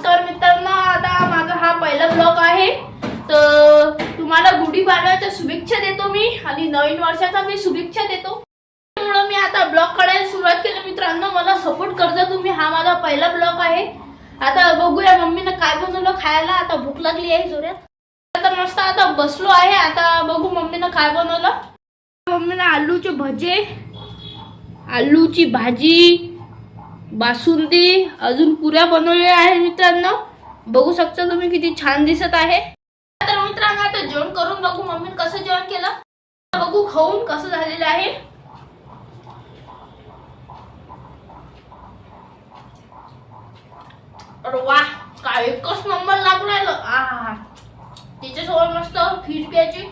तर मित्रांनो, आता माझा हा पहिला ब्लॉग आहे. तर तुम्हाला गुढीपाडव्याच्या शुभेच्छा देतो मी आणि नवीन वर्षाचा मी शुभेच्छा देतो. त्यामुळे मी आता ब्लॉग काढायला सुरुवात केली. मित्रांनो, मला सपोर्ट करजा तुम्ही. हा माझा पहिला ब्लॉग आहे. आता बघूया मम्मीने काय बनवलं खायला. आता भूक लागली आहे जोरात. आता मस्त आता बसलो आहे. आता बघू मम्मीने काय बनवलं. मम्मीने आलूचे भजे, आलूची भाजी, बासुंदी, अजून पुऱ्या बनवलेल्या आहेत. मित्रांनो, बघू शकता तुम्ही किती छान दिसत आहे. तर मित्रांनो, आता जेवण करून बघू मम्मीने कसं जेवण केलं. बघू खाऊन कसं झालेलं आहे. अरे वा, काय एकच नंबर लागून राहिलं. त्याच्यासोबत मस्त फिश घ्यायची.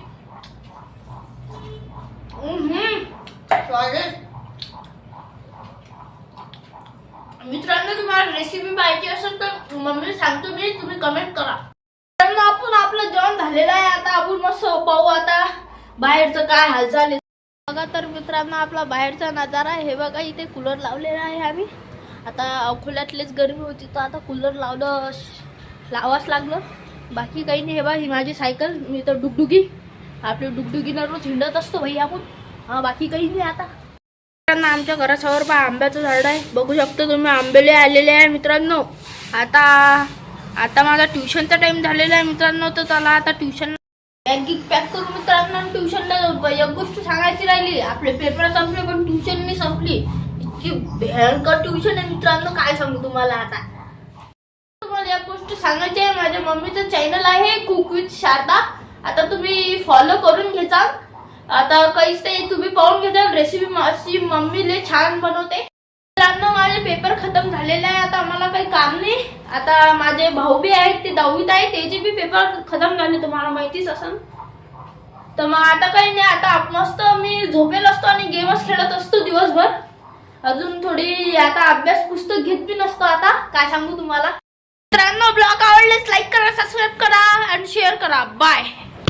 मित्रांनो, तुम्हाला रेसिपी पाहिजे असेल तर मम्मी सांगतो मी, तुम्ही कमेंट करा. मित्रांनो, आपण आपलं जेवण झालेलं आहे. आता आपण मस्त पाहू आता बाहेरचं काय हालचाल आहे. बघा तर मित्रांनो, आपला बाहेरचा नजारा आहे. हे बघा, इथे कूलर लावलेला आहे आम्ही. आता अकोल्यातलीच गरमी होती तर आता कूलर लावाच लागलं. बाकी काही नाही. हे बघा, ही माझी सायकल. मी तर डुगडुगी, आपली डुगडुगीनं रोज हिंडत असतो भाई आपण. बाकी काही नाही. आता आमच्या घरासमोर पहा आंब्याचं झाड आहे. बघू शकता तुम्ही, आंबेले आलेले आहे. मित्रांनो, आता माझा ट्युशनचा टाइम झालेला आहे. मित्रांनो, तर त्याला आता ट्युशन बॅग पॅक करू. मित्रांनो, ट्युशनला जाऊ. एक गोष्ट सांगायची राहिली, आपले पेपर संपले पण ट्युशन नाही संपली. इतकी भयंकर ट्युशन आहे मित्रांनो, काय सांगू तुम्हाला. आता तुम्हाला एक गोष्ट सांगायची आहे, माझ्या मम्मीचं चॅनल आहे कुक विथ शारदा. आता तुम्ही फॉलो करून घ्याचा. आता काहीच ते तुम्ही पाहून घ्या. रेसिपी अशी मम्मी लय छान बनवते. मित्रांनो, माझे पेपर खतम झालेले आहे. आता मला काही काम नाही. आता माझे भाऊ बी आहेत, ते 10वीत आहे. त्याचे बी पेपर खतम झाले, तुम्हाला माहितीच असेल. तर मग आता काही नाही. आता मस्त मी झोपेल असतो आणि गेमच खेळत असतो दिवसभर. अजून थोडी आता अभ्यास पुस्तक घेत बी नसतो. आता काय सांगू तुम्हाला. मित्रांनो, ब्लॉग आवडल्यास लाईक करा, सबस्क्राईब करा आणि शेअर करा. बाय.